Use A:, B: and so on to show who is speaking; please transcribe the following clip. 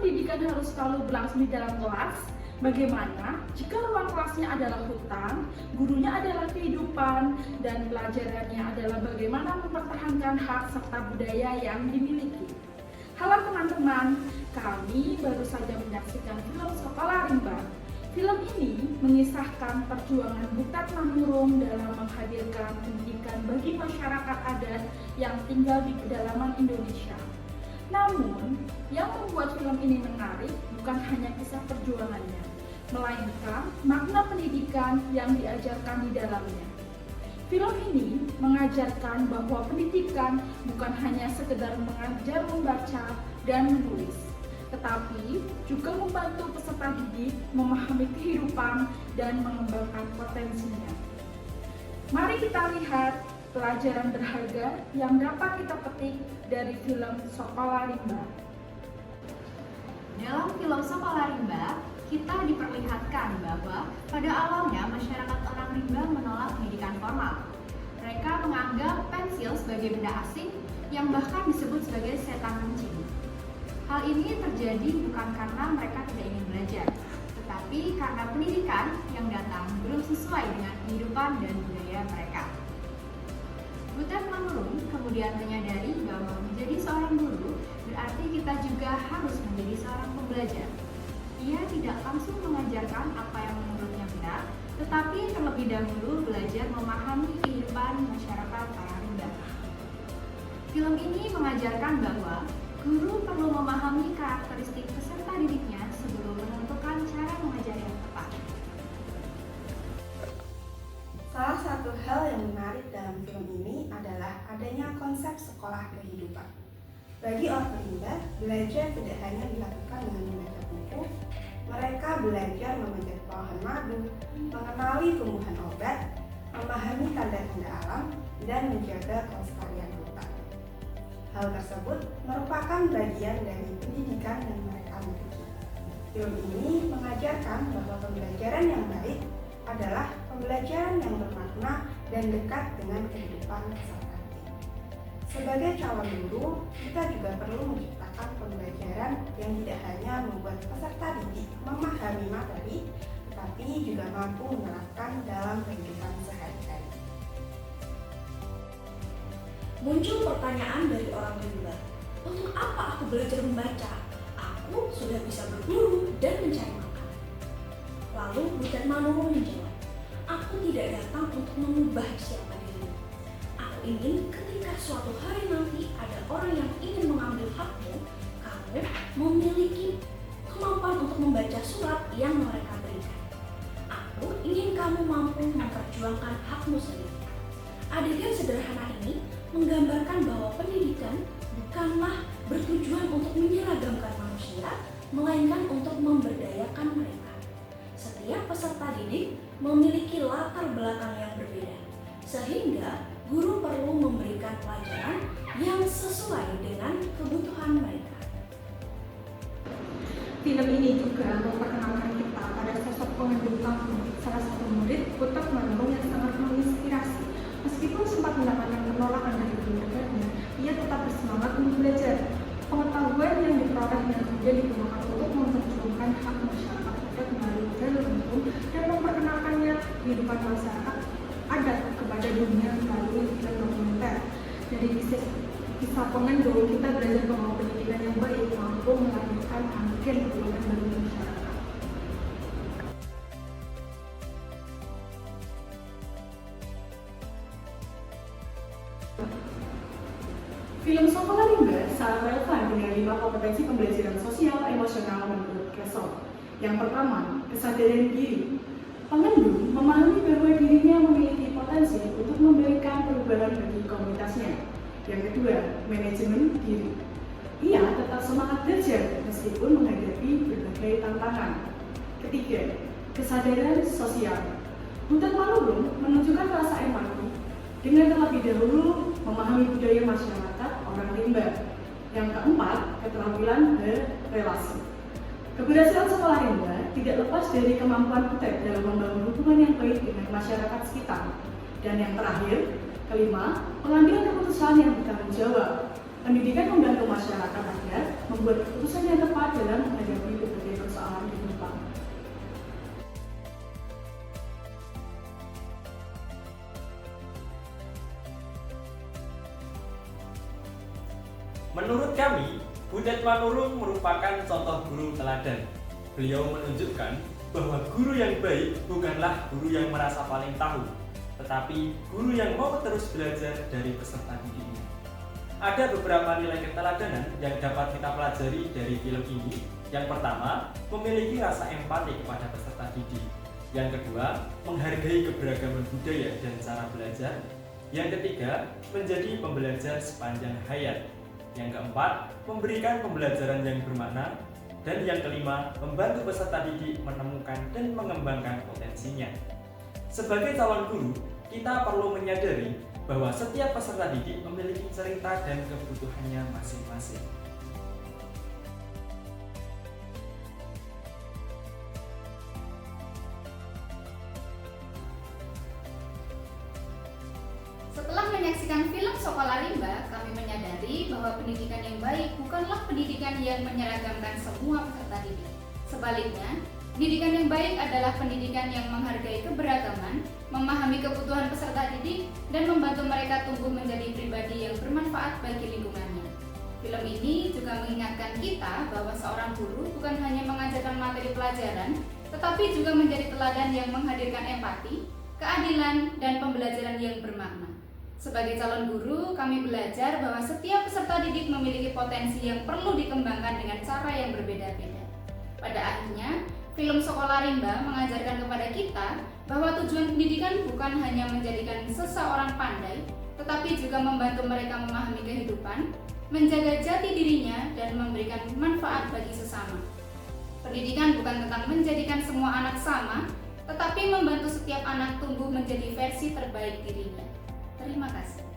A: pendidikan harus selalu berlangsung di dalam kelas? Bagaimana jika ruang kelasnya adalah hutan, gurunya adalah kehidupan, dan pelajarannya adalah bagaimana mempertahankan hak serta budaya yang dimiliki? Halo teman-teman, kami baru saja menyaksikan film Sekolah Rimba. Film ini mengisahkan perjuangan Butet Manurung dalam menghadirkan pendidikan bagi masyarakat adat yang tinggal di pedalaman Indonesia. Namun, yang membuat film ini menarik bukan hanya kisah perjuangannya, melainkan makna pendidikan yang diajarkan di dalamnya. Film ini mengajarkan bahwa pendidikan bukan hanya sekedar mengajar membaca dan menulis, tetapi juga membantu peserta didik memahami kehidupan dan mengembangkan potensinya. Mari kita lihat pelajaran berharga yang dapat kita petik dari film Sekolah Rimba.
B: Dalam film Sekolah Rimba, kita diperlihatkan bahwa pada awalnya masyarakat orang rimba menolak pendidikan formal. Mereka menganggap pensil sebagai benda asing yang bahkan disebut sebagai setan kencing. Hal ini terjadi bukan karena mereka tidak ingin belajar, tetapi karena pendidikan yang datang belum sesuai dengan kehidupan dan budaya mereka. Butet Manurung kemudian menyadari bahwa menjadi seorang guru berarti kita juga harus menjadi seorang pembelajar. Ia tidak langsung mengajarkan apa yang menurutnya benar, tetapi terlebih dahulu belajar memahami kehidupan masyarakat orang rimba. Film ini mengajarkan bahwa guru perlu memahami karakteristik peserta didiknya sebelum menentukan cara mengajar yang tepat.
C: Salah satu hal yang menarik dalam film ini adalah adanya konsep sekolah kehidupan. Bagi orang rimba, belajar tidak hanya dilakukan dengan membaca buku, mereka belajar memanjat pohon madu, mengenali tumbuhan obat, memahami tanda-tanda alam, dan menjaga kelestarian hutan. Hal tersebut merupakan bagian dari pendidikan yang mereka miliki. Film ini mengajarkan bahwa pembelajaran yang baik adalah pembelajaran yang bermakna dan dekat dengan kehidupan peserta didik. Sebagai calon guru, kita juga perlu menciptakan pembelajaran yang tidak hanya membuat peserta didik memahami materi, tetapi juga mampu menerapkan dalam kehidupan sehari-hari.
D: Muncul pertanyaan dari orang rimba, untuk apa aku belajar membaca? Aku sudah bisa berburu dan mencari makan. Lalu Butet Manurung menjawab, aku tidak datang untuk mengubah siapa dirimu. Aku ingin ketika suatu hari nanti ada orang yang ingin mengambil hakmu, kamu memiliki kemampuan untuk membaca surat yang mereka berikan. Aku ingin kamu mampu memperjuangkan hakmu sendiri. Adegan sederhana ini menggambarkan bahwa pendidikan bukanlah bertujuan untuk menyeragamkan manusia, melainkan untuk memberdayakan mereka. Setiap peserta didik memiliki latar belakang yang berbeda, sehingga guru perlu memberikan pelajaran yang sesuai dengan kebutuhan mereka.
A: Film ini juga memperkenalkan kita pada sosok penganut ilmu, salah satu murid Butet Manurung yang sangat menginspirasi. Meskipun sempat mendapatkan penolakan dari keluarganya, ia tetap bersemangat untuk belajar. Pengetahuan yang diperolehnya kemudian digunakan untuk memperjuangkan hak masyarakat adat melalui jalur hukum dan memperkenalkannya kehidupan masyarakat adat kepada dunia melalui film dokumenter. Dari kisah pengendul, kita belajar bahwa pendidikan yang baik mampu melahirkan agen perubahan bagi masyarakat.
E: Film Sekolah Rimba sangat relevan dengan 5 kompetensi pembelajaran sosial emosional menurut Kesel. Yang pertama, kesadaran diri. Pengendul memahami bahwa dirinya memiliki potensi untuk memberikan perubahan bagi komunitasnya. Yang kedua, manajemen diri. Ia tetap semangat belajar meskipun menghadapi berbagai tantangan. Ketiga, kesadaran sosial. Butet Manurung menunjukkan rasa empati dengan terlebih dahulu memahami budaya masyarakat orang rimba. Yang keempat, keterampilan berrelasi. Keberhasilan Sekolah Rimba tidak lepas dari kemampuan Butet dalam membangun hubungan yang baik dengan masyarakat sekitar. Dan yang terakhir, kelima, pengambilan keputusan yang bertanggung jawab. Pendidikan membantu masyarakat agar membuat keputusan yang tepat dalam menghadapi berbagai persoalan kehidupan.
F: Menurut kami, Butet Manurung merupakan contoh guru teladan. Beliau menunjukkan bahwa guru yang baik bukanlah guru yang merasa paling tahu, tetapi guru yang mau terus belajar dari peserta didiknya. Ada beberapa nilai keteladanan yang dapat kita pelajari dari film ini. Yang pertama, memiliki rasa empati kepada peserta didik. Yang kedua, menghargai keberagaman budaya dan cara belajar. Yang ketiga, menjadi pembelajar sepanjang hayat. Yang keempat, memberikan pembelajaran yang bermakna. Dan yang kelima, membantu peserta didik menemukan dan mengembangkan potensinya. Sebagai calon guru, kita perlu menyadari bahwa setiap peserta didik memiliki cerita dan kebutuhannya masing-masing.
B: Setelah menyaksikan film Sekolah Rimba, kami menyadari bahwa pendidikan yang baik bukanlah pendidikan yang menyeragamkan semua peserta didik. Sebaliknya, pendidikan yang baik adalah pendidikan yang menghargai keberagaman, memahami kebutuhan peserta didik, dan membantu mereka tumbuh menjadi pribadi yang bermanfaat bagi lingkungannya. Film ini juga mengingatkan kita bahwa seorang guru bukan hanya mengajarkan materi pelajaran, tetapi juga menjadi teladan yang menghadirkan empati, keadilan, dan pembelajaran yang bermakna. Sebagai calon guru, kami belajar bahwa setiap peserta didik memiliki potensi yang perlu dikembangkan dengan cara yang berbeda-beda. Pada akhirnya, film Sekolah Rimba mengajarkan kepada kita bahwa tujuan pendidikan bukan hanya menjadikan seseorang pandai, tetapi juga membantu mereka memahami kehidupan, menjaga jati dirinya, dan memberikan manfaat bagi sesama. Pendidikan bukan tentang menjadikan semua anak sama, tetapi membantu setiap anak tumbuh menjadi versi terbaik dirinya. Terima kasih.